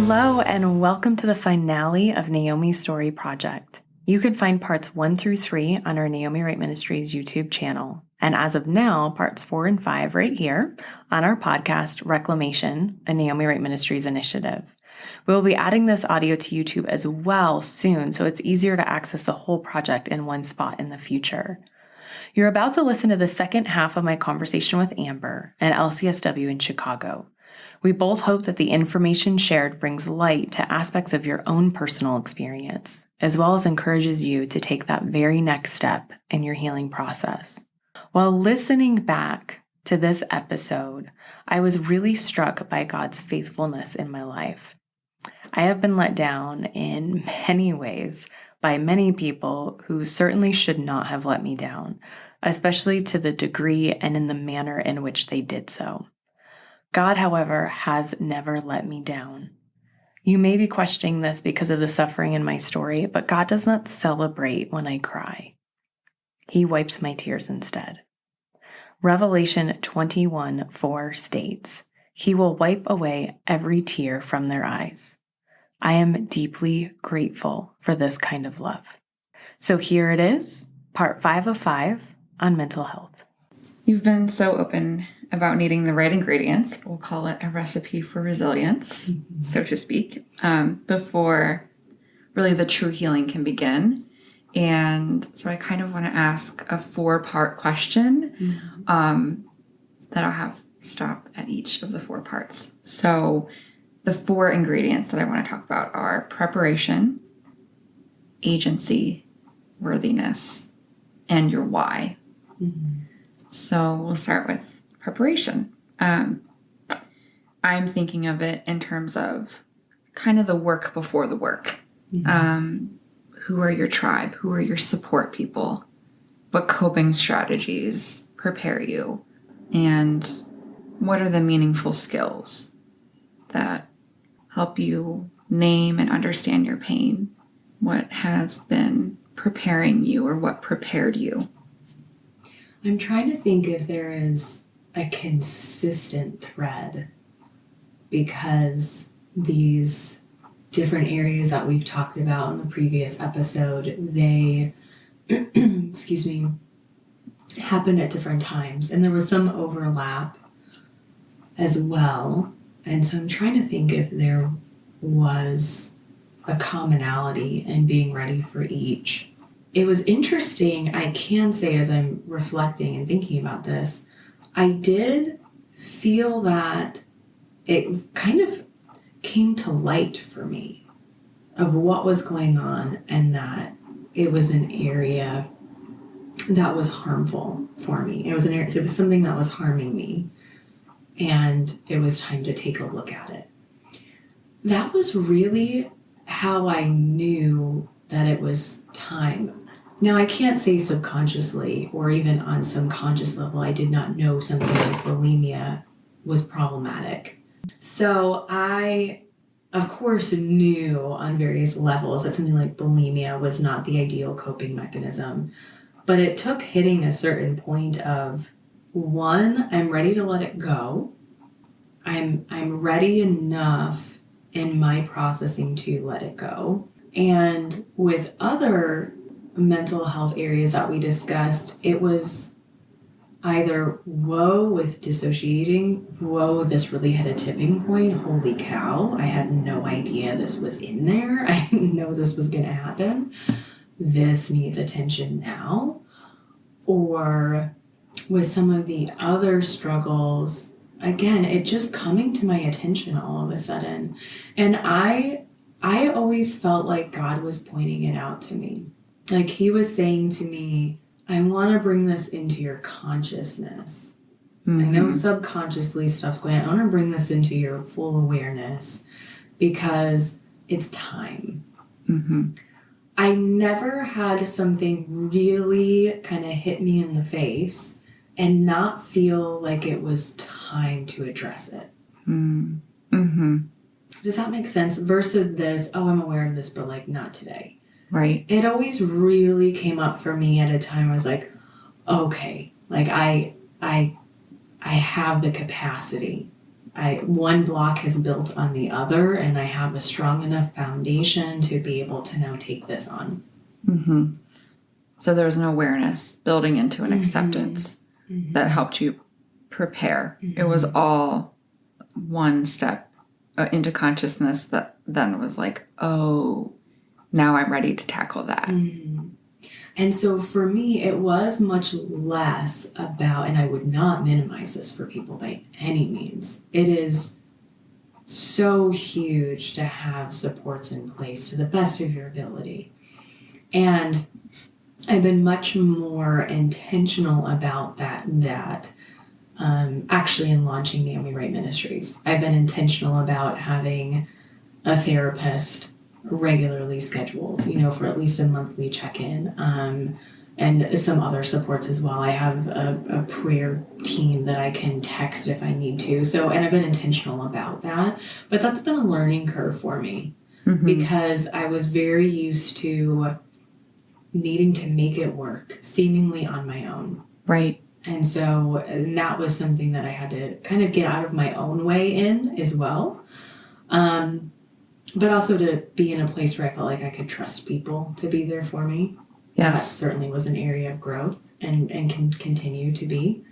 Hello, and welcome to the finale of Naomi's Story Project. You can find parts 1 through 3 on our Naomi Wright Ministries YouTube channel. And as of now, parts 4 and 5 right here on our podcast, Reclamation, a Naomi Wright Ministries initiative. We will be adding this audio to YouTube as well soon, so it's easier to access the whole project in one spot in the future. You're about to listen to the second half of my conversation with Amber at LCSW in Chicago. We both hope that the information shared brings light to aspects of your own personal experience, as well as encourages you to take that very next step in your healing process. While listening back to this episode, I was really struck by God's faithfulness in my life. I have been let down in many ways by many people who certainly should not have let me down, especially to the degree and in the manner in which they did so. God, however, has never let me down. You may be questioning this because of the suffering in my story, but God does not celebrate when I cry. He wipes my tears instead. Revelation 21:4 states, "He will wipe away every tear from their eyes." I am deeply grateful for this kind of love. So here it is, part 5 of 5 on mental health. You've been so open about needing the right ingredients, we'll call it a recipe for resilience, so to speak, before really the true healing can begin. And so I kind of want to ask a 4-part question that I'll have stop at each of the 4 parts. So the 4 ingredients that I want to talk about are preparation, agency, worthiness, and your why. So we'll start with preparation. I'm thinking of it in terms of kind of the work before the work. Who are your tribe? Who are your support people? What coping strategies prepare you? And what are the meaningful skills that help you name and understand your pain? What has been preparing you, or what prepared you? I'm trying to think if there is a consistent thread, because these different areas that we've talked about in the previous episode, they excuse me, happened at different times, and there was some overlap as well. And so I'm trying to think if there was a commonality in being ready for each. It was interesting, I can say, as I'm reflecting and thinking about this, I did feel that it kind of came to light for me of what was going on, and that it was an area that was harmful for me. It was something that was harming me, and it was time to take a look at it. That was really how I knew that it was time. Now, I can't say subconsciously or even on some conscious level I did not know something like bulimia was problematic. So I, of course, knew on various levels that something like bulimia was not the ideal coping mechanism. But it took hitting a certain point of, 1, I'm ready to let it go. I'm ready enough in my processing to let it go. And with other mental health areas that we discussed, it was either, whoa, with dissociating, whoa, this really hit a tipping point, holy cow, I had no idea this was in there, I didn't know this was going to happen, this needs attention now. Or with some of the other struggles, again, it just coming to my attention all of a sudden. And I always felt like God was pointing it out to me. Like he was saying to me, I want to bring this into your consciousness. I know subconsciously stuff's going on. I want to bring this into your full awareness because it's time. I never had something really kind of hit me in the face and not feel like it was time to address it. Does that make sense? Versus this, oh, I'm aware of this, but like not today. Right. It always really came up for me at a time I was like, okay, like I have the capacity one block has built on the other, and I have a strong enough foundation to be able to now take this on. Mm-hmm. So there was an awareness building into an acceptance that helped you prepare. It was all one step into consciousness that then was like, oh, now I'm ready to tackle that. And so for me, it was much less about, and I would not minimize this for people by any means. It is so huge to have supports in place to the best of your ability. And I've been much more intentional about that actually in launching Naomi Wright Ministries. I've been intentional about having a therapist regularly scheduled, for at least a monthly check-in, and some other supports as well. I have a prayer team that I can text if I need to. And I've been intentional about that, but that's been a learning curve for me because I was very used to needing to make it work seemingly on my own. Right. And that was something that I had to kind of get out of my own way in as well. But also to be in a place where I felt like I could trust people to be there for me. Yes. That certainly was an area of growth and can continue to be.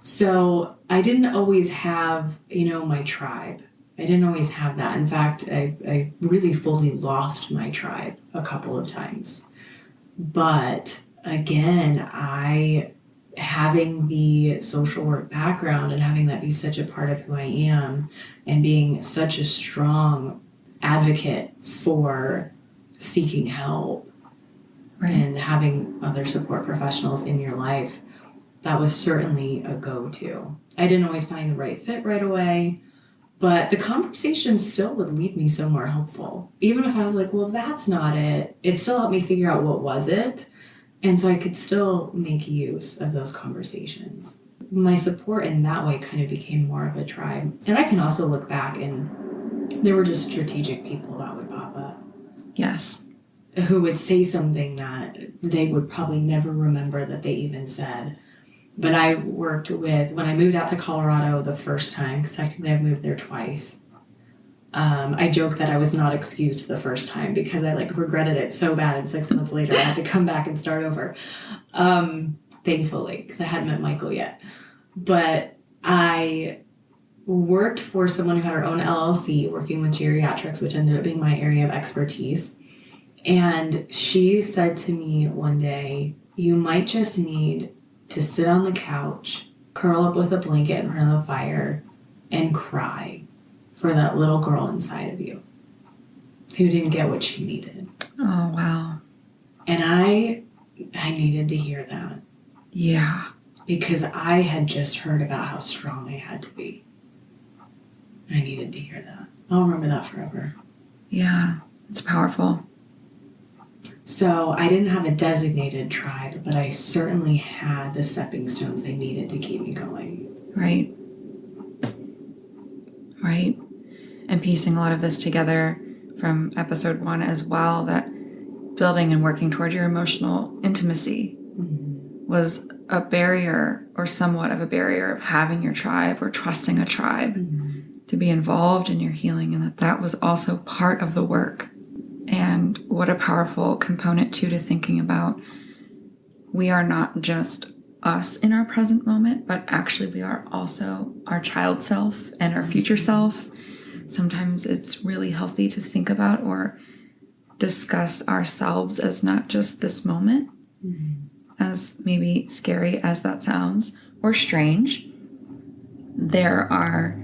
So I didn't always have, my tribe. I didn't always have that. In fact, I really fully lost my tribe a couple of times. But again, having the social work background and having that be such a part of who I am and being such a strong advocate for seeking help and having other support professionals in your life, that was certainly a go-to. I didn't always find the right fit right away, but the conversation still would lead me somewhere helpful. Even if I was like, well, that's not it, it still helped me figure out what was it. And so I could still make use of those conversations. My support in that way kind of became more of a tribe. And I can also look back and there were just strategic people that would pop up. Yes. Who would say something that they would probably never remember that they even said. But I worked with, when I moved out to Colorado the first time, because technically I've moved there twice, I joke that I was not excused the first time because I regretted it so bad, and 6 months later I had to come back and start over. Thankfully, because I hadn't met Michael yet. But I worked for someone who had her own LLC working with geriatrics, which ended up being my area of expertise. And she said to me one day, you might just need to sit on the couch, curl up with a blanket in front of the fire, and cry for that little girl inside of you who didn't get what she needed. Oh, wow. And I needed to hear that. Yeah. Because I had just heard about how strong I had to be. I needed to hear that. I'll remember that forever. Yeah, it's powerful. So I didn't have a designated tribe, but I certainly had the stepping stones I needed to keep me going. Right. Right. And piecing a lot of this together from episode 1 as well, that building and working toward your emotional intimacy was a barrier, or somewhat of a barrier, of having your tribe or trusting a tribe to be involved in your healing, and that was also part of the work. And what a powerful component too to thinking about. We are not just us in our present moment, but actually we are also our child self and our future self. Sometimes it's really healthy to think about or discuss ourselves as not just this moment, as maybe scary as that sounds, or strange. There are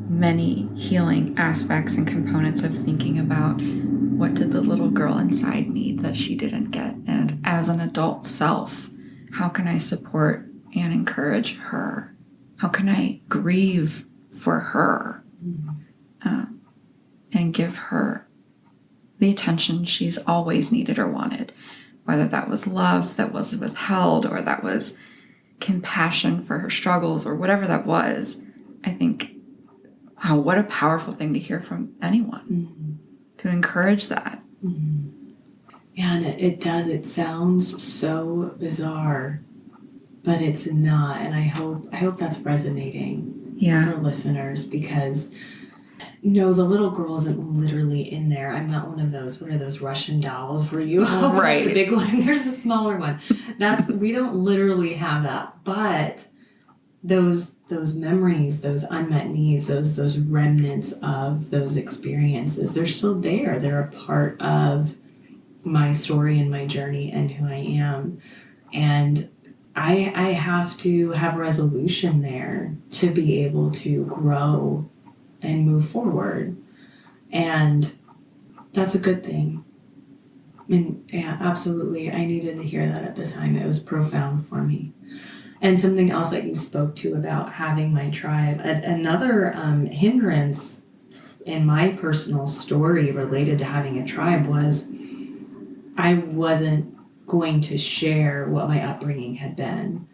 many healing aspects and components of thinking about what did the little girl inside need that she didn't get? And as an adult self, how can I support and encourage her? How can I grieve for her and give her the attention she's always needed or wanted? Whether that was love that was withheld, or that was compassion for her struggles, or whatever that was. I think, wow, what a powerful thing to hear from anyone, to encourage that. Yeah, and it does. It sounds so bizarre, but it's not. And I hope that's resonating. for listeners, because no, the little girl isn't literally in there. I'm not one of those, what are those Russian dolls where you open up the big one and there's a smaller one. We don't literally have that. But those memories, those unmet needs, those remnants of those experiences, they're still there. They're a part of my story and my journey and who I am. And I have to have resolution there to be able to grow and move forward. And that's a good thing. I mean, yeah, absolutely. I needed to hear that at the time. It was profound for me. And something else that you spoke to about having my tribe, another hindrance in my personal story related to having a tribe was I wasn't going to share what my upbringing had been.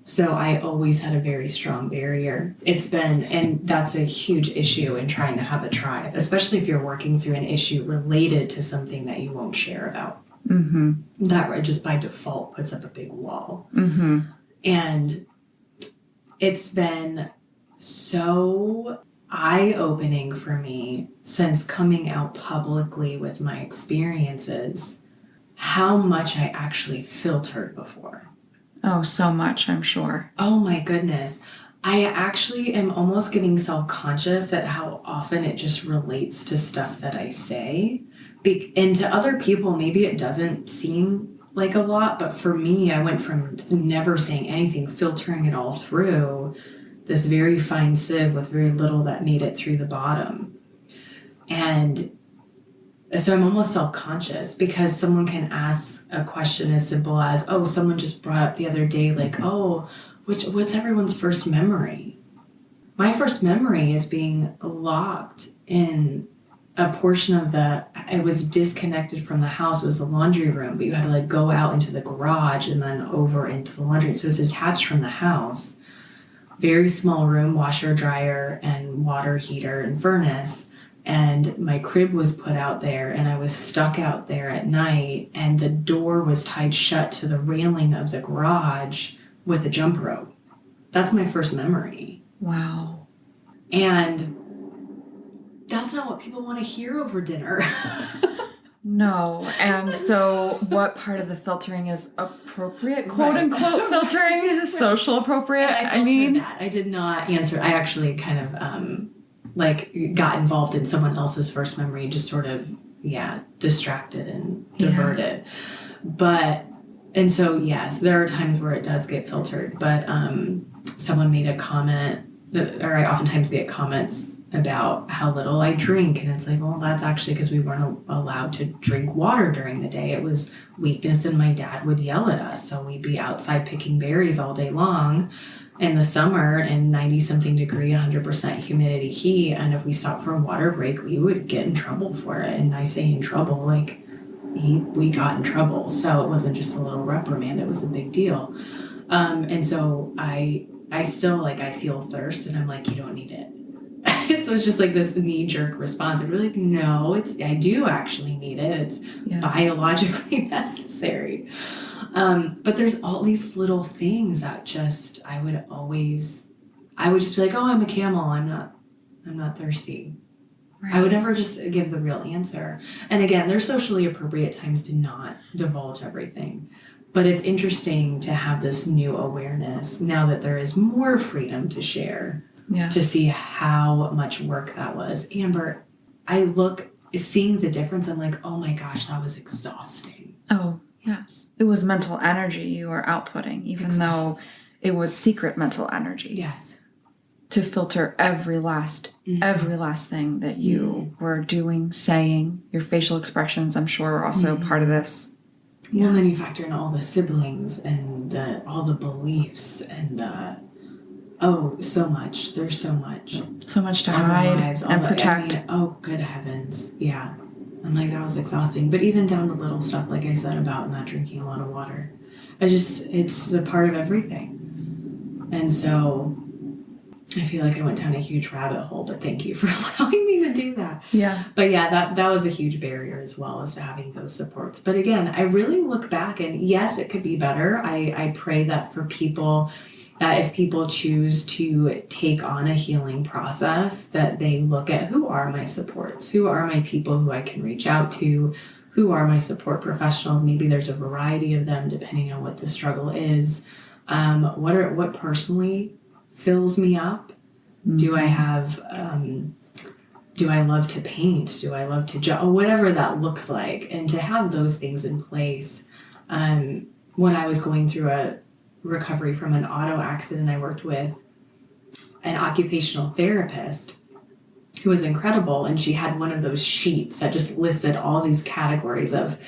So I always had a very strong barrier. And that's a huge issue in trying to have a tribe, especially if you're working through an issue related to something that you won't share about. Mm-hmm. That just by default puts up a big wall. Mm-hmm. And it's been so eye-opening for me since coming out publicly with my experiences, how much I actually filtered before. Oh, so much, I'm sure. Oh my goodness. I actually am almost getting self-conscious at how often it just relates to stuff that I say. And to other people, maybe it doesn't seem like a lot, but for me, I went from never saying anything, filtering it all through this very fine sieve with very little that made it through the bottom. And so I'm almost self-conscious because someone can ask a question as simple as, oh, someone just brought up the other day, like, oh, what's everyone's first memory? My first memory is being locked in a portion of I was disconnected from the house. It was the laundry room, but you had to go out into the garage and then over into the laundry room. So it was detached from the house. Very small room, washer, dryer, and water heater and furnace. And my crib was put out there and I was stuck out there at night and the door was tied shut to the railing of the garage with a jump rope. That's my first memory. Wow. And that's not what people want to hear over dinner. No. And so what part of the filtering is appropriate, quote unquote filtering? Social appropriate? I mean, that. I did not answer. I actually kind of got involved in someone else's first memory, just sort of, distracted and diverted. And so, yes, there are times where it does get filtered, but someone made a comment, or I oftentimes get comments about how little I drink. And it's like, well, that's actually because we weren't allowed to drink water during the day. It was weakness and my dad would yell at us. So we'd be outside picking berries all day long in the summer in 90-something degree, 100% humidity heat. And if we stopped for a water break, we would get in trouble for it. And I say in trouble, we got in trouble. So it wasn't just a little reprimand, it was a big deal. And so I still I feel thirst and I'm like, you don't need it. So it's just this knee-jerk response. I'm really no, I do actually need it. It's biologically necessary. But there's all these little things that just I would just be like, oh, I'm a camel. I'm not thirsty. Right. I would never just give the real answer. And again, there's socially appropriate times to not divulge everything. But it's interesting to have this new awareness now that there is more freedom to share. Yes. To see how much work that was. Amber, seeing the difference, I'm like, oh my gosh, that was exhausting. Oh, yes. It was mental energy you were outputting, even though it was secret mental energy. Yes. To filter every last thing that you were doing, saying. Your facial expressions, I'm sure, were also part of this. Yeah. Well, then you factor in all the siblings and all the beliefs and so much. There's so much. So much to hide and protect. Good heavens. Yeah. I'm like, that was exhausting. But even down to little stuff, like I said, about not drinking a lot of water. It's a part of everything. And so I feel like I went down a huge rabbit hole, but thank you for allowing me to do that. Yeah. But yeah, that was a huge barrier as well, as to having those supports. But again, I really look back and yes, it could be better. I pray that for people that if people choose to take on a healing process, that they look at who are my supports, who are my people who I can reach out to, who are my support professionals. Maybe there's a variety of them depending on what the struggle is. What personally fills me up? Mm-hmm. Do I have, do I love to paint? Do I love to whatever that looks like? And to have those things in place. When I was going through a recovery from an auto accident, I worked with an occupational therapist who was incredible, and she had one of those sheets that just listed all these categories of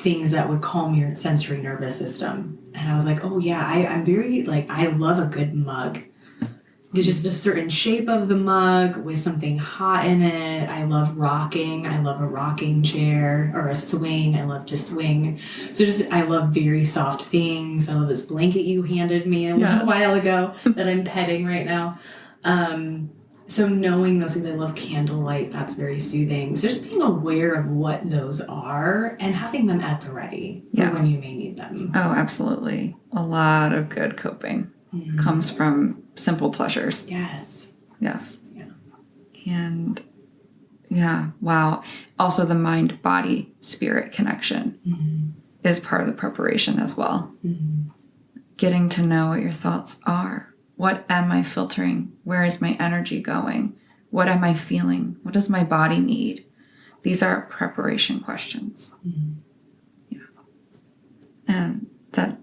things that would calm your sensory nervous system. And I was like, oh yeah, I'm very, like, I love a good mug. There's just a certain shape of the mug with something hot in it. I love rocking. I love a rocking chair or a swing. I love to swing. So I love very soft things. I love this blanket you handed me a little while ago that I'm petting right now. So knowing those things, I love candlelight. That's very soothing. So just being aware of what those are and having them at the ready for when you may need them. Oh, absolutely. A lot of good coping comes from simple pleasures. Yes. Yes. Yeah. And wow. Also the mind, body, spirit connection is part of the preparation as well. Mm-hmm. Getting to know what your thoughts are. What am I filtering? Where is my energy going? What am I feeling? What does my body need? These are preparation questions. Mm-hmm. Yeah. And that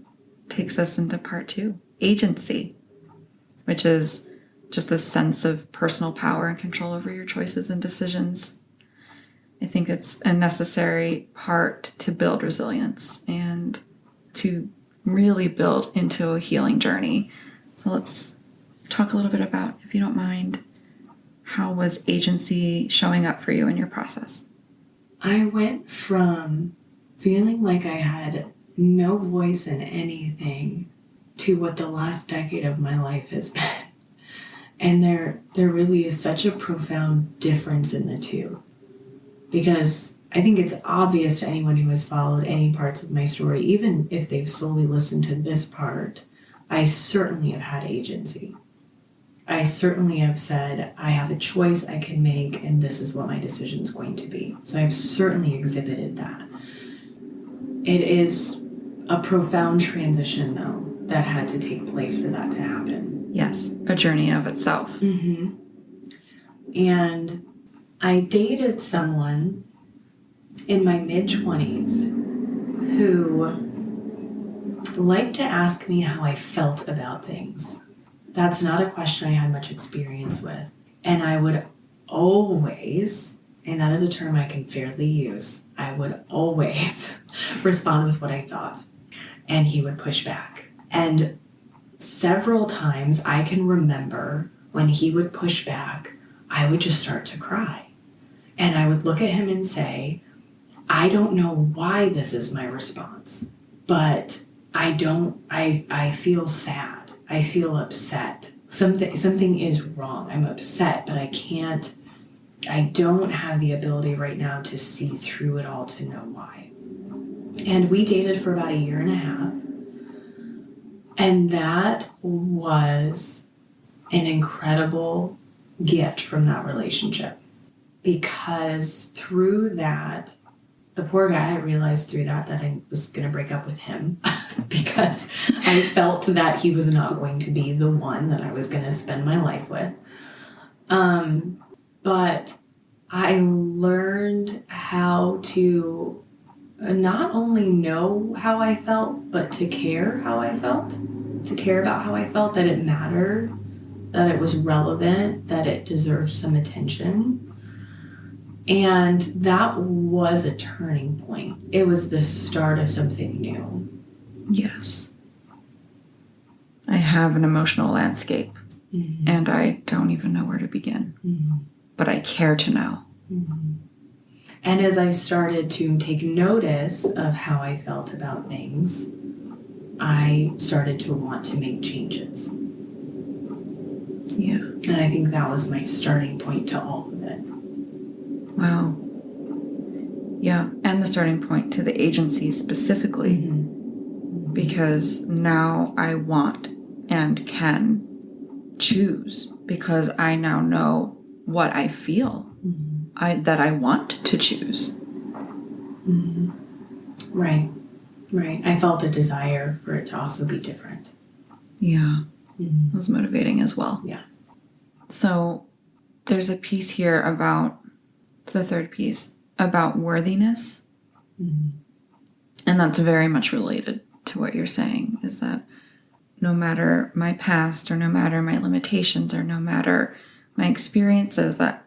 takes us into part 2, agency, which is just this sense of personal power and control over your choices and decisions. I think it's a necessary part to build resilience and to really build into a healing journey. So let's talk a little bit about, if you don't mind, how was agency showing up for you in your process? I went from feeling like I had no voice in anything to what the last decade of my life has been. And there really is such a profound difference in the two. Because I think it's obvious to anyone who has followed any parts of my story, even if they've solely listened to this part, I certainly have had agency. I certainly have said, I have a choice I can make, and this is what my decision is going to be. So I've certainly exhibited that. It is a profound transition, though, that had to take place for that to happen. Yes, a journey of itself. Mm-hmm. And I dated someone in my mid-20s who liked to ask me how I felt about things. That's not a question I had much experience with. And I would always, and that is a term I can fairly use, I would always respond with what I thought. And he would push back. And several times I can remember when he would push back, I would just start to cry. And I would look at him and say, I don't know why this is my response, but I feel sad. I feel upset. Something is wrong. I'm upset, but I don't have the ability right now to see through it all to know why. And we dated for about 1.5 years. And that was an incredible gift from that relationship. Because through that, the poor guy, I realized through that I was going to break up with him because I felt that he was not going to be the one that I was going to spend my life with. But I learned how to not only know how I felt, but to care how I felt, to care about how I felt, that it mattered, that it was relevant, that it deserved some attention. And that was a turning point. It was the start of something new. Yes. I have an emotional landscape, and I don't even know where to begin, but I care to know. And as I started to take notice of how I felt about things, I started to want to make changes. Yeah. And I think that was my starting point to all of it. Wow. Yeah, and the starting point to the agency specifically. because now I want and can choose, because I now know what I feel that I want to choose. Right. I felt a desire for it to also be different. Yeah. It was motivating as well. Yeah. So there's a piece here about the third piece about worthiness. And that's very much related to what you're saying, is that no matter my past or no matter my limitations or no matter my experiences, that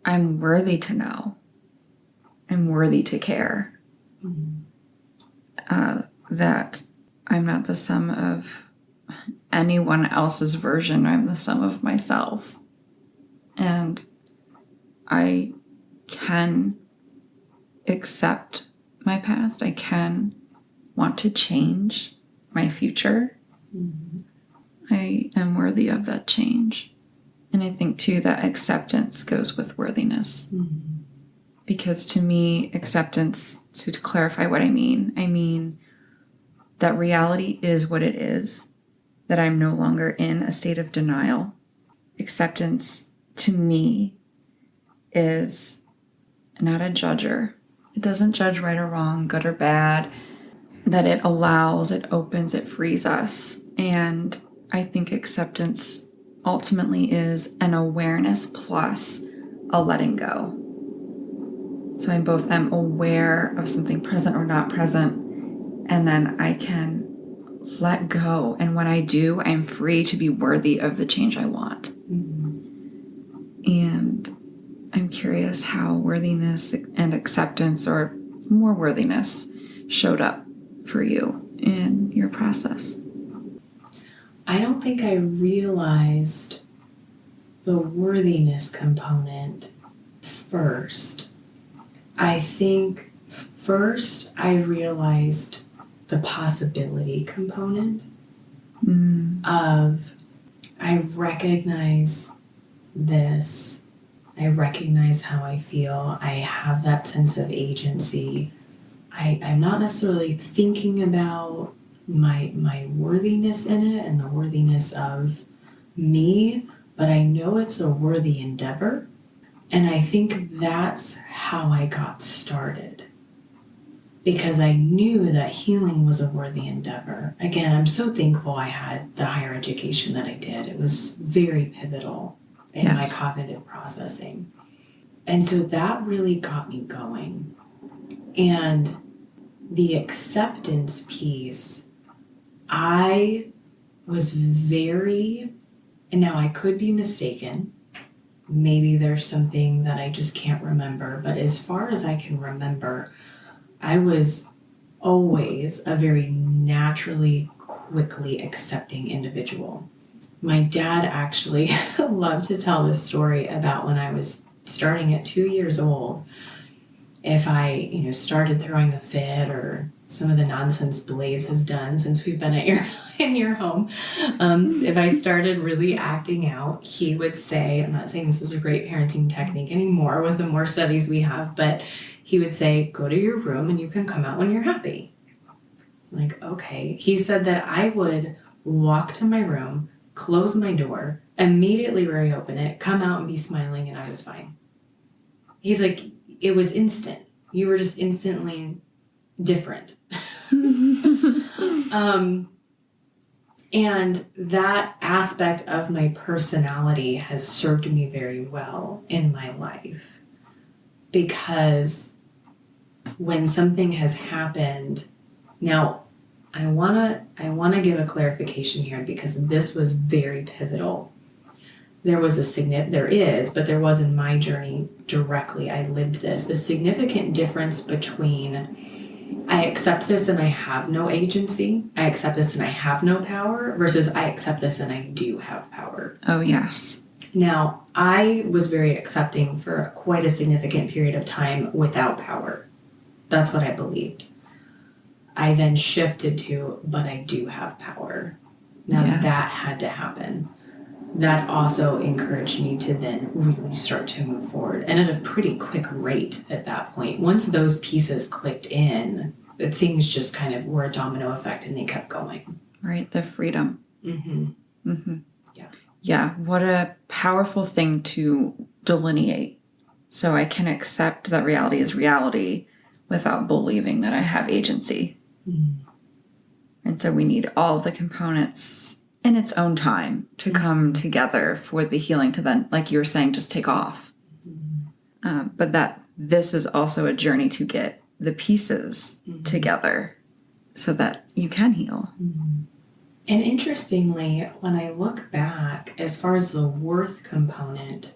I'm worthy to know. I'm worthy to care. That I'm not the sum of anyone else's version. I'm the sum of myself. And I can accept my past. I can want to change my future. I am worthy of that change. And I think, too, that acceptance goes with worthiness. Because to me, acceptance, to clarify what I mean that reality is what it is, that I'm no longer in a state of denial. Acceptance, to me, is not a judger. It doesn't judge right or wrong, good or bad, that it allows, it opens, it frees us. And I think acceptance ultimately is an awareness plus a letting go. So I both am aware of something present or not present, and then I can let go. And when I do, I'm free to be worthy of the change I want. And I'm curious how worthiness and acceptance, or more worthiness, showed up for you in your process. I don't think I realized the worthiness component first. I think first I realized the possibility component of, I recognize this, I recognize how I feel, I have that sense of agency. I'm not necessarily thinking about my worthiness in it and the worthiness of me, but I know it's a worthy endeavor. And I think that's how I got started, because I knew that healing was a worthy endeavor. Again, I'm so thankful I had the higher education that I did. It was very pivotal in my cognitive processing. And so that really got me going. And the acceptance piece, I was very, and now I could be mistaken, maybe there's something that I just can't remember, but as far as I can remember, I was always a very naturally, quickly accepting individual. My dad actually loved to tell this story about when I was starting at 2 years old. If I, started throwing a fit, or some of the nonsense Blaze has done since we've been in your home, if I started really acting out, he would say, I'm not saying this is a great parenting technique anymore with the more studies we have, but he would say, go to your room and you can come out when you're happy. I'm like, okay. He said that I would walk to my room, close my door, immediately reopen it, come out and be smiling, and I was fine. He's like, it was instant. You were just instantly different. And that aspect of my personality has served me very well in my life, because when something has happened, now I wanna give a clarification here, because this was very pivotal. There was there was in my journey directly, I lived this, a significant difference between I accept this and I have no agency, I accept this and I have no power, versus I accept this and I do have power. Oh, yes. Now, I was very accepting for quite a significant period of time without power. That's what I believed. I then shifted to, but I do have power. Now that had to happen. That also encouraged me to then really start to move forward, and at a pretty quick rate at that point. Once those pieces clicked in, things just kind of were a domino effect and they kept going. Right. The freedom. Yeah. Yeah. What a powerful thing to delineate. So I can accept that reality is reality without believing that I have agency. And so we need all the components in its own time to come together for the healing to then, like you were saying, just take off. But that this is also a journey to get the pieces together so that you can heal. And interestingly, when I look back, as far as the worth component,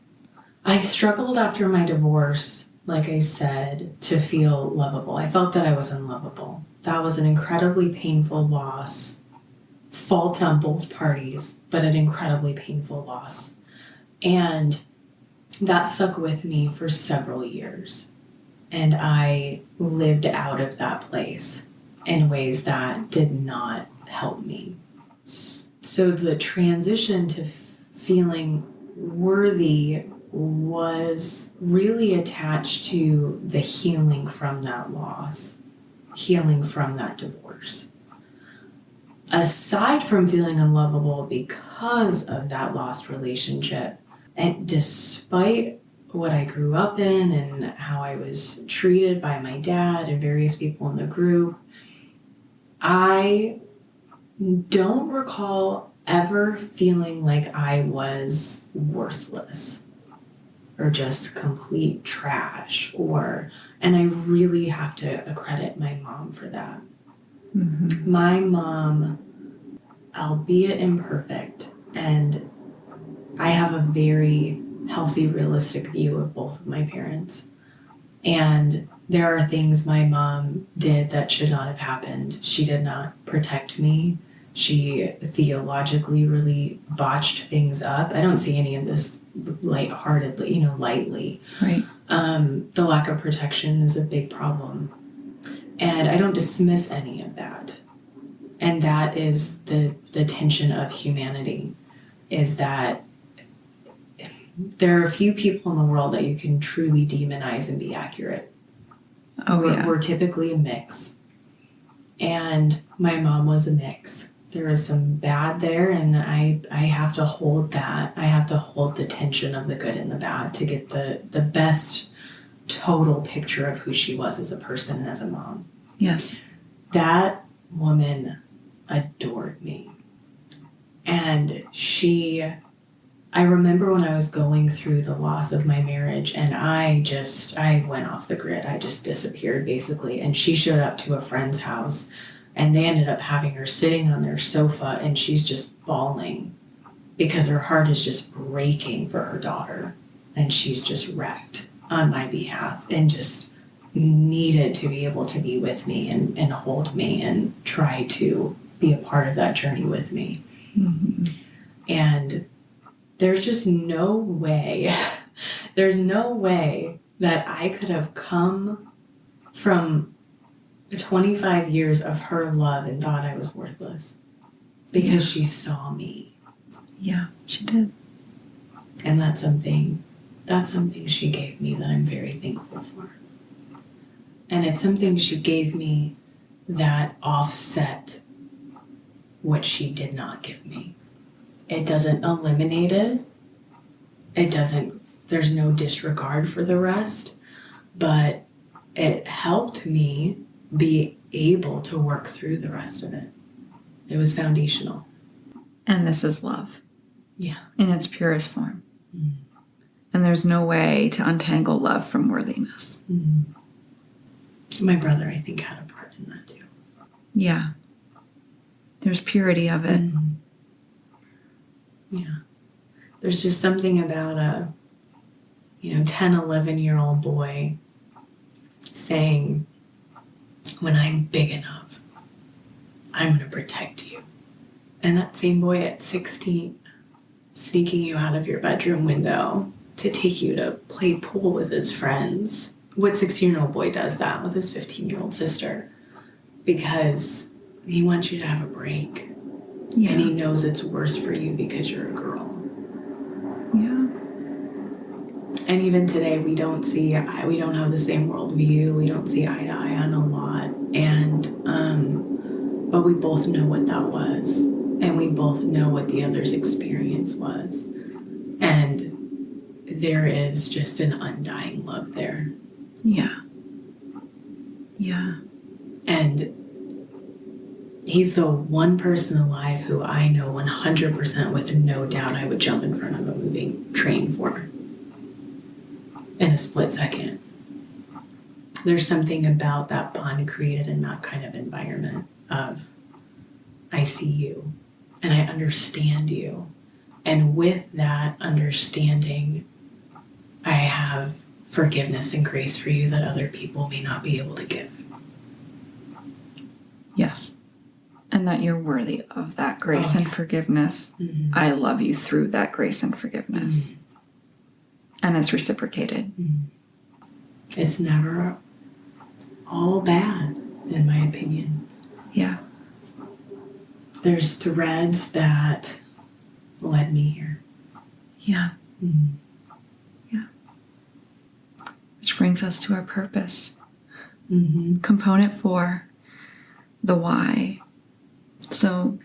I struggled after my divorce, like I said, to feel lovable. I felt that I was unlovable. That was an incredibly painful loss. Fault on both parties, but an incredibly painful loss. And that stuck with me for several years. And I lived out of that place in ways that did not help me. So the transition to feeling worthy was really attached to the healing from that loss, healing from that divorce. Aside from feeling unlovable because of that lost relationship, and despite what I grew up in and how I was treated by my dad and various people in the group, I don't recall ever feeling like I was worthless or just complete trash, and I really have to accredit my mom for that. My mom, albeit imperfect, and I have a very healthy, realistic view of both of my parents. And there are things my mom did that should not have happened. She did not protect me. She theologically really botched things up. I don't see any of this lightheartedly, lightly. Right. The lack of protection is a big problem. And I don't dismiss any of that. And that is the tension of humanity, is that there are a few people in the world that you can truly demonize and be accurate. We're typically a mix. And my mom was a mix. There was some bad there, and I have to hold that. I have to hold the tension of the good and the bad to get the best total picture of who she was as a person and as a mom. Yes. That woman adored me. And I remember when I was going through the loss of my marriage, and I went off the grid. I just disappeared, basically. And she showed up to a friend's house, and they ended up having her sitting on their sofa, and she's just bawling because her heart is just breaking for her daughter. And she's just wrecked on my behalf and just needed to be able to be with me and hold me and try to be a part of that journey with me. And there's just no way that I could have come from 25 years of her love and thought I was worthless because she saw me. Yeah, she did. And that's something she gave me that I'm very thankful for. And it's something she gave me that offset what she did not give me. It doesn't eliminate it. There's no disregard for the rest, but it helped me be able to work through the rest of it. It was foundational. And this is love. Yeah. In its purest form. And there's no way to untangle love from worthiness. My brother, I think, had a part in that too. Yeah. There's purity of it. Yeah. There's just something about a 10, 11-year-old boy saying, when I'm big enough, I'm going to protect you. And that same boy at 16 sneaking you out of your bedroom window to take you to play pool with his friends. What 16-year-old boy does that with his 15-year-old sister? Because he wants you to have a break. Yeah. And he knows it's worse for you because you're a girl. Yeah. And even today, we don't have the same worldview. We don't see eye to eye on a lot. But we both know what that was. And we both know what the other's experience was. And there is just an undying love there. Yeah. Yeah. And he's the one person alive who I know 100% with no doubt I would jump in front of a moving train for in a split second. There's something about that bond created in that kind of environment of, I see you and I understand you. And with that understanding, I have forgiveness and grace for you that other people may not be able to give. Yes. And that you're worthy of that grace and forgiveness. Mm-hmm. I love you through that grace and forgiveness. Mm-hmm. And it's reciprocated. Mm-hmm. It's never all bad, in my opinion. Yeah. There's threads that led me here. Yeah. Mm-hmm. Yeah. Which brings us to our purpose. Mm-hmm. Component 4, the why. So,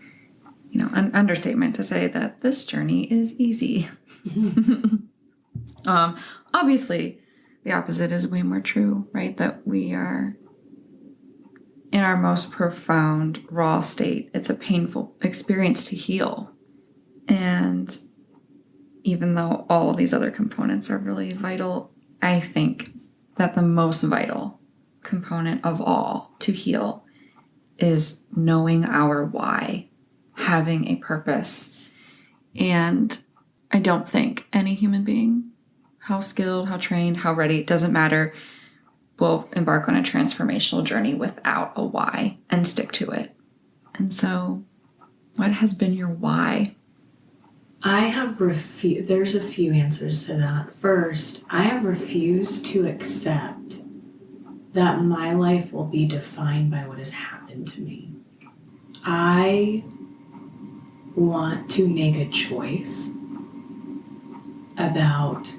an understatement to say that this journey is easy. Obviously, the opposite is way more true, right? That we are in our most profound, raw state. It's a painful experience to heal. And even though all of these other components are really vital, I think that the most vital component of all to heal is knowing our why, having a purpose. And I don't think any human being, how skilled, how trained, how ready, it doesn't matter, will embark on a transformational journey without a why and stick to it. And so, what has been your why? I have there's a few answers to that. First, I have refused to accept that my life will be defined by what has happened to me. I want to make a choice about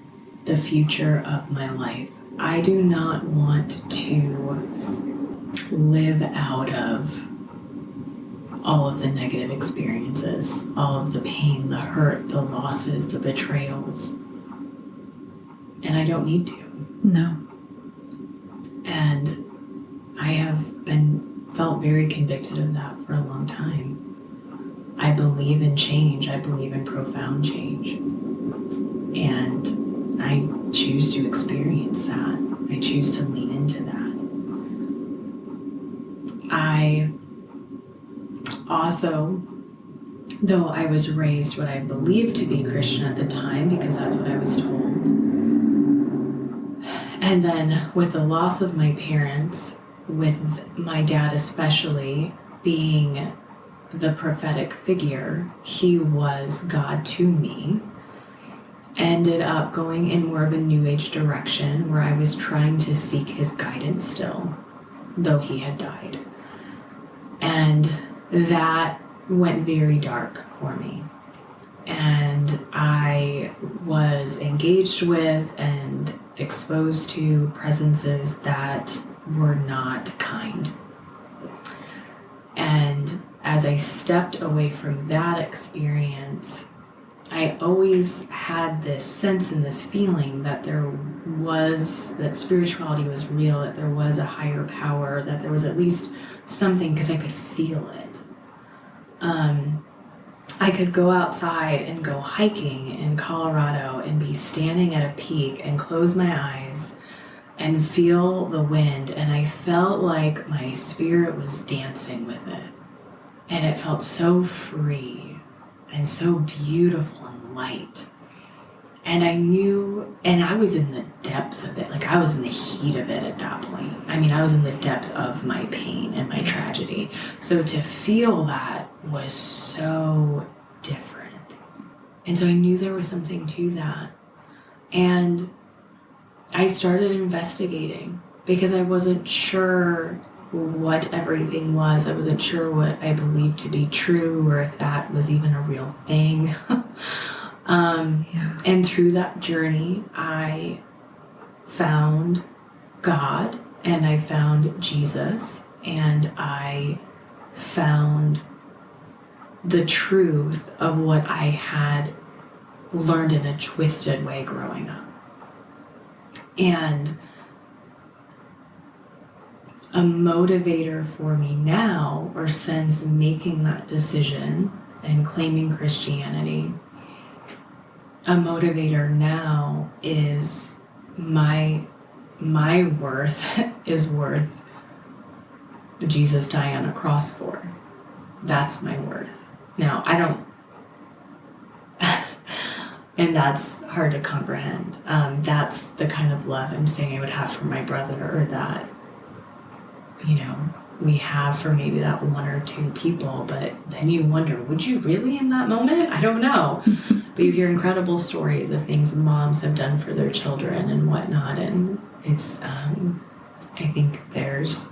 the future of my life. I do not want to live out of all of the negative experiences, all of the pain, the hurt, the losses, the betrayals. And I don't need to. No. And I have felt very convicted of that for a long time. I believe in change. I believe in profound change. And I choose to experience that. I choose to lean into that. I also, though I was raised what I believed to be Christian at the time, because that's what I was told, and then with the loss of my parents, with my dad especially being the prophetic figure, he was God to me, ended up going in more of a New Age direction where I was trying to seek his guidance still, though he had died. And that went very dark for me. And I was engaged with and exposed to presences that were not kind. And as I stepped away from that experience, I always had this sense and this feeling that that spirituality was real, that there was a higher power, that there was at least something, because I could feel it. I could go outside and go hiking in Colorado and be standing at a peak and close my eyes and feel the wind, and I felt like my spirit was dancing with it. And it felt so free and so beautiful and light. And I knew, and I was in the depth of it, like I was in the heat of it at that point. I mean, I was in the depth of my pain and my tragedy. So to feel that was so different. And so I knew there was something to that. And I started investigating because I wasn't sure what everything was. I wasn't sure what I believed to be true or if that was even a real thing. And through that journey, I found God, and I found Jesus, and I found the truth of what I had learned in a twisted way growing up. And a motivator for me now, or since making that decision and claiming Christianity, a motivator now is my worth is worth Jesus dying on a cross for. That's my worth. Now, I don't, and that's hard to comprehend. That's the kind of love I'm saying I would have for my brother, or that, we have for maybe that one or two people, but then you wonder, would you really in that moment? I don't know. But you hear incredible stories of things moms have done for their children and whatnot, and it's, I think there's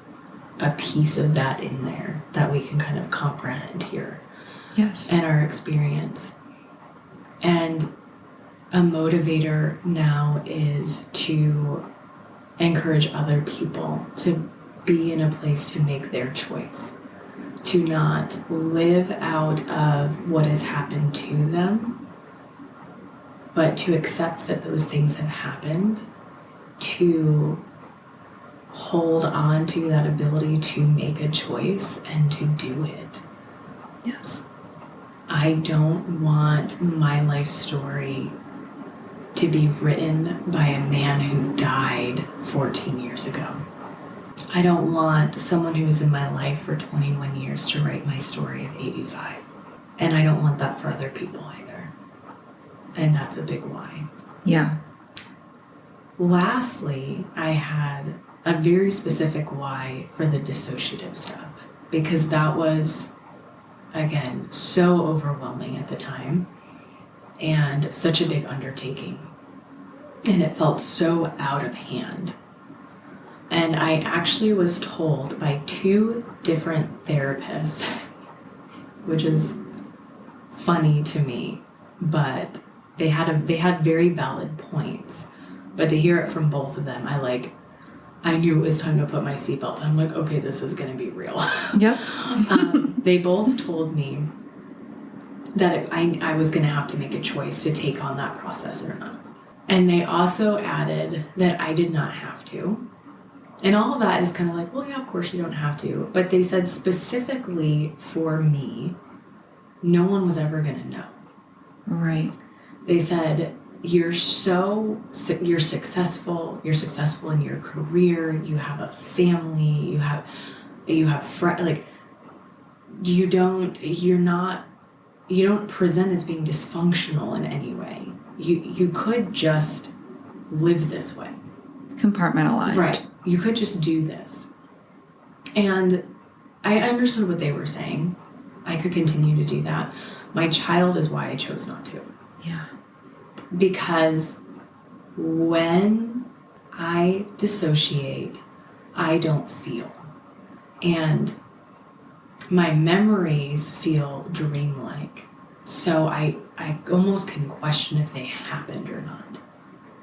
a piece of that in there that we can kind of comprehend here. Yes. And our experience. And a motivator now is to encourage other people to be in a place to make their choice, to not live out of what has happened to them, but to accept that those things have happened, to hold on to that ability to make a choice and to do it. Yes. I don't want my life story to be written by a man who died 14 years ago. I don't want someone who was in my life for 21 years to write my story of 85. And I don't want that for other people either. And that's a big why. Yeah. Lastly, I had a very specific why for the dissociative stuff, because that was, again, so overwhelming at the time and such a big undertaking. And it felt so out of hand. And I actually was told by 2 different therapists, which is funny to me, but they had very valid points. But to hear it from both of them, I knew it was time to put my seatbelt on. I'm like, okay, this is going to be real. Yep. They both told me that I was going to have to make a choice to take on that process or not. And they also added that I did not have to. And all of that is kind of like, well, yeah, of course you don't have to. But they said specifically for me, no one was ever going to know. Right. They said, you're successful in your career, you have a family, you have friends, like, you don't present as being dysfunctional in any way. You could just live this way. Compartmentalized. Right. You could just do this. And I understood what they were saying. I could continue to do that. My child is why I chose not to. Yeah. Because when I dissociate, I don't feel. And my memories feel dreamlike. So I almost can question if they happened or not.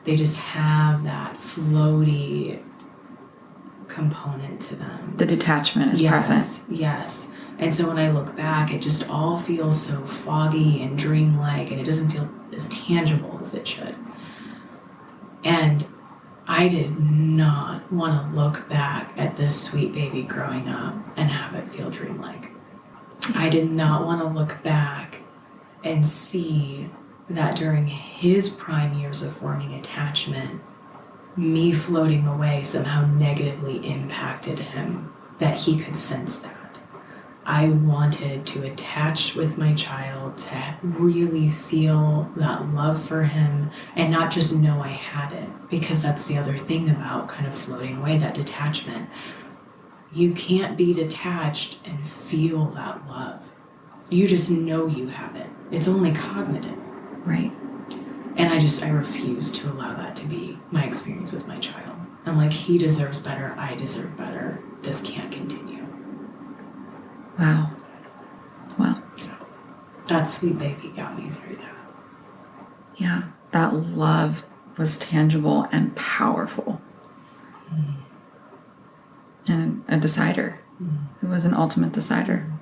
They just have that floaty component to them. The detachment is present. Yes. And so when I look back, it just all feels so foggy and dreamlike, and it doesn't feel as tangible as it should. And I did not want to look back at this sweet baby growing up and have it feel dreamlike. I did not want to look back and see that during his prime years of forming attachment, me floating away somehow negatively impacted him, that he could sense that. I wanted to attach with my child, to really feel that love for him and not just know I had it, because that's the other thing about kind of floating away, that detachment. You can't be detached and feel that love. You just know you have it. It's only cognitive. Right. And I refuse to allow that to be my experience with my child. I'm like, he deserves better. I deserve better. This can't continue. Wow. Wow. So that sweet baby got me through that. Yeah, that love was tangible and powerful. And a decider. It was an ultimate decider.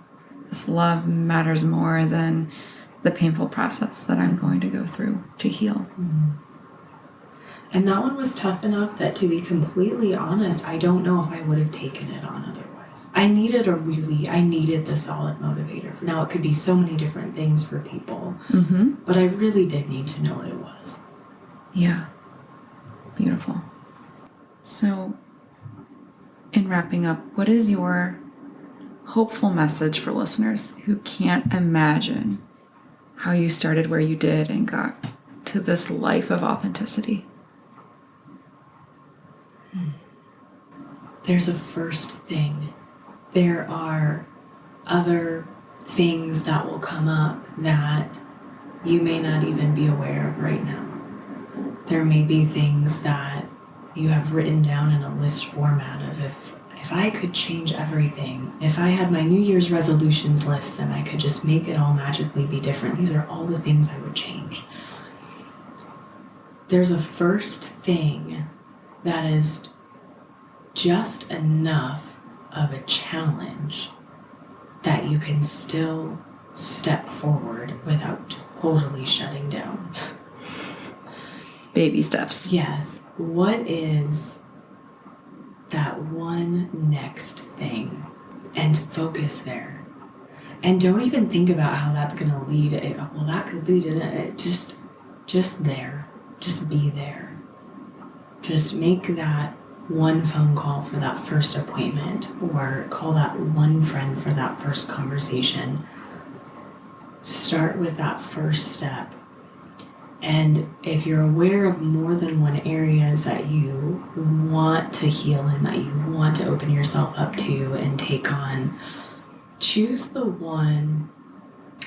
This love matters more than the painful process that I'm going to go through to heal. And that one was tough enough that, to be completely honest, I don't know if I would have taken it on otherwise. I needed the solid motivator. Now, it could be so many different things for people, but I really did need to know what it was. Yeah. Beautiful. So, in wrapping up, what is your hopeful message for listeners who can't imagine how you started where you did and got to this life of authenticity? There's a first thing. There are other things that will come up that you may not even be aware of right now. There may be things that you have written down in a list format of, if I could change everything, if I had my New Year's resolutions list, then I could just make it all magically be different. These are all the things I would change. There's a first thing that is just enough of a challenge that you can still step forward without totally shutting down. Baby steps. Yes. What is that one next thing? And focus there. And don't even think about how that's going to lead. Well, that could lead to that. Just there. Just be there. Just make that one phone call for that first appointment, or call that one friend for that first conversation. Start with that first step. And if you're aware of more than one areas that you want to heal in, that you want to open yourself up to and take on, choose the one,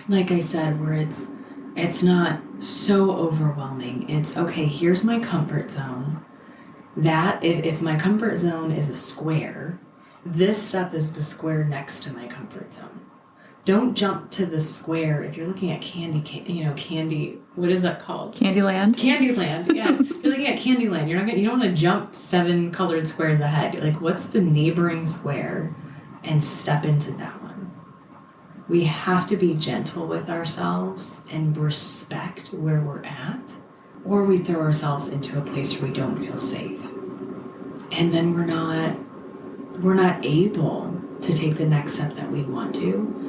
like I said, where it's not so overwhelming. It's, okay, here's my comfort zone. That, if my comfort zone is a square, this step is the square next to my comfort zone. Don't jump to the square. If you're looking at candy, what is that called? Candyland? Candyland, yes. You're looking at Candyland. You don't want to jump 7 colored squares ahead. You're like, what's the neighboring square? And step into that one. We have to be gentle with ourselves and respect where we're at, or we throw ourselves into a place where we don't feel safe. And then we're not able to take the next step that we want to.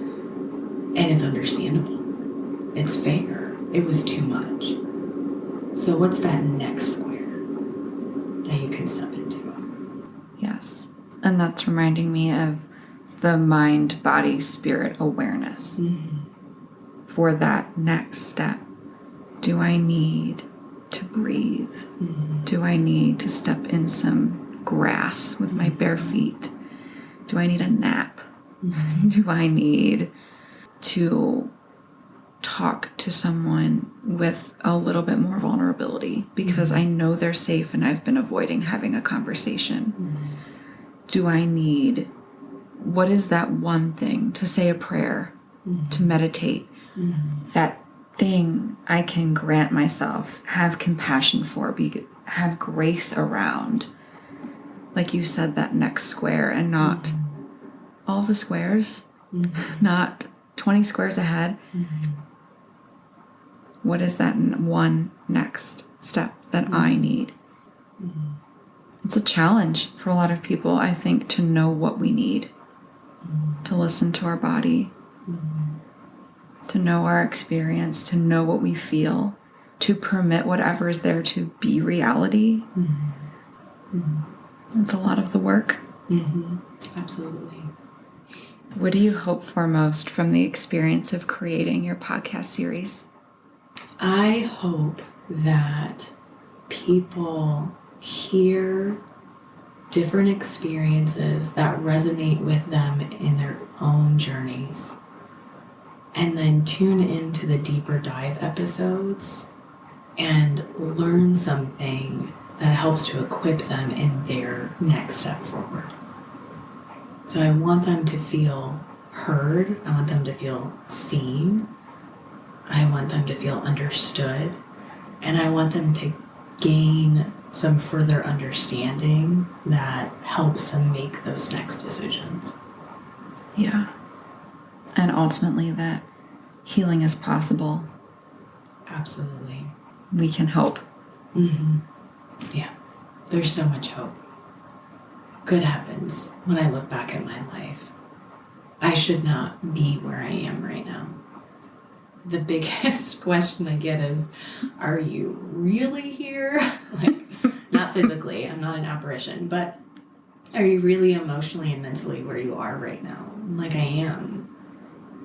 And it's understandable. It's fair. It was too much. So what's that next square that you can step into? Yes. And that's reminding me of the mind, body, spirit awareness. For that next step. Do I need to breathe? Do I need to step in some grass with my bare feet? Do I need a nap? Do I need to talk to someone with a little bit more vulnerability because I know they're safe and I've been avoiding having a conversation? Do I need, what is that one thing, to say a prayer, to meditate, that thing I can grant myself, have compassion for, have grace around, like you said, that next square, and not all the squares, not 20 squares ahead. What is that one next step that I need? It's a challenge for a lot of people, I think, to know what we need, to listen to our body, to know our experience, to know what we feel, to permit whatever is there to be reality. It's a lot of the work. Absolutely. What do you hope for most from the experience of creating your podcast series? I hope that people hear different experiences that resonate with them in their own journeys, and then tune into the deeper dive episodes and learn something that helps to equip them in their next step forward. So I want them to feel heard. I want them to feel seen. I want them to feel understood. And I want them to gain some further understanding that helps them make those next decisions. Yeah. And ultimately that healing is possible. Absolutely. We can hope. Mm-hmm. Yeah. There's so much hope. Good heavens, when I look back at my life, I should not be where I am right now. The biggest question I get is, are you really here? Like, not physically, I'm not an apparition, but are you really emotionally and mentally where you are right now? I'm like, I am.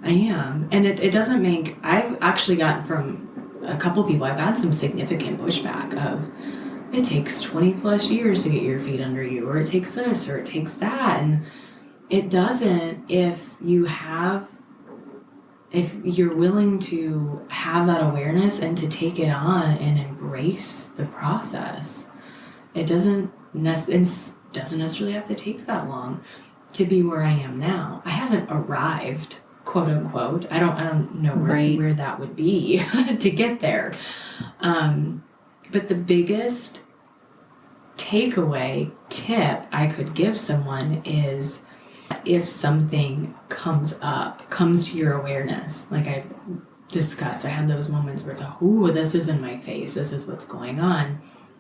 And it doesn't make, I've actually gotten from a couple people, I've gotten some significant pushback of, it takes 20 plus years to get your feet under you, or it takes this, or it takes that. And it doesn't if you're willing to have that awareness and to take it on and embrace the process. It doesn't necessarily have to take that long to be where I am now. I haven't arrived, quote unquote. I don't know where that would be to get there. But the biggest takeaway tip I could give someone is, if something comes to your awareness, like I discussed, I had those moments where it's this is in my face, this is what's going on.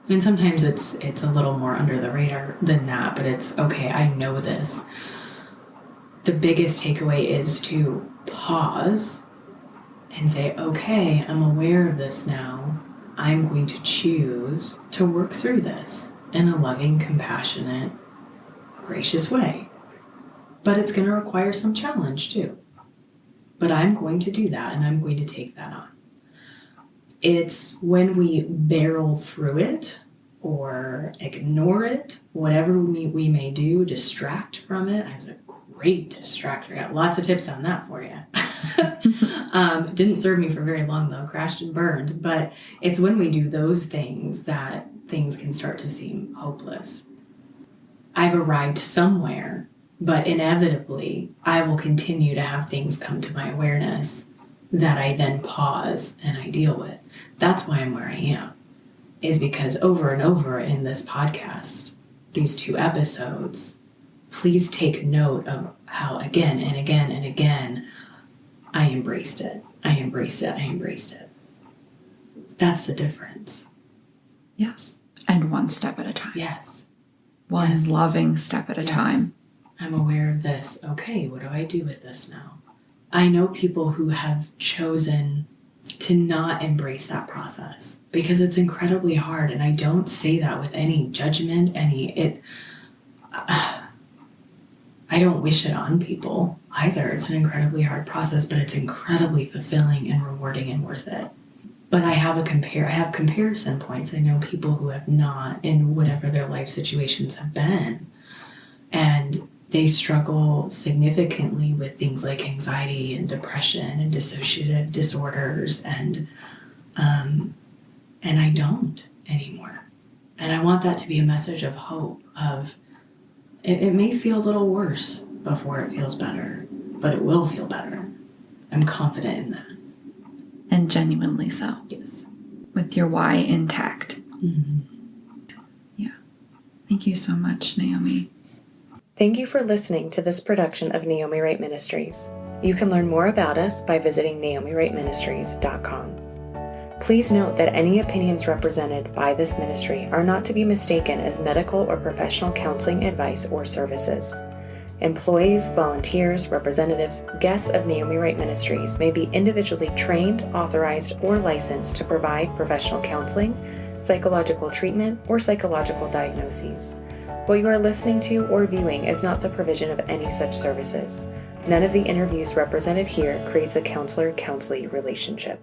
And sometimes it's a little more under the radar than that, but it's okay, I know this. The biggest takeaway is to pause and say, okay, I'm aware of this now. I'm going to choose to work through this in a loving, compassionate, gracious way. But it's going to require some challenge too. But I'm going to do that, and I'm going to take that on. It's when we barrel through it or ignore it, whatever we may do, distract from it. I was a great distractor. I got lots of tips on that for you. Didn't serve me for very long though, crashed and burned. But it's when we do those things that things can start to seem hopeless. I've arrived somewhere, but inevitably I will continue to have things come to my awareness that I then pause and I deal with. That's why I'm where I am, is because over and over in this podcast, these 2 episodes, please take note of how again and again and again, I embraced it. I embraced it. I embraced it. That's the difference. Yes. And one step at a time. Yes. One yes. loving step at a time. I'm aware of this. Okay, what do I do with this now? I know people who have chosen to not embrace that process because it's incredibly hard. And I don't say that with any judgment, I don't wish it on people either. It's an incredibly hard process, but it's incredibly fulfilling and rewarding and worth it. But I have comparison points. I know people who have not, in whatever their life situations have been, and they struggle significantly with things like anxiety and depression and dissociative disorders, and I don't anymore. And I want that to be a message of hope, of it may feel a little worse before it feels better, but it will feel better. I'm confident in that. And genuinely so. Yes. With your why intact. Mm-hmm. Yeah. Thank you so much, Naomi. Thank you for listening to this production of Naomi Wright Ministries. You can learn more about us by visiting naomiwrightministries.com. Please note that any opinions represented by this ministry are not to be mistaken as medical or professional counseling advice or services. Employees, volunteers, representatives, guests of Naomi Wright Ministries may be individually trained, authorized, or licensed to provide professional counseling, psychological treatment, or psychological diagnoses. What you are listening to or viewing is not the provision of any such services. None of the interviews represented here creates a counselor-counselee relationship.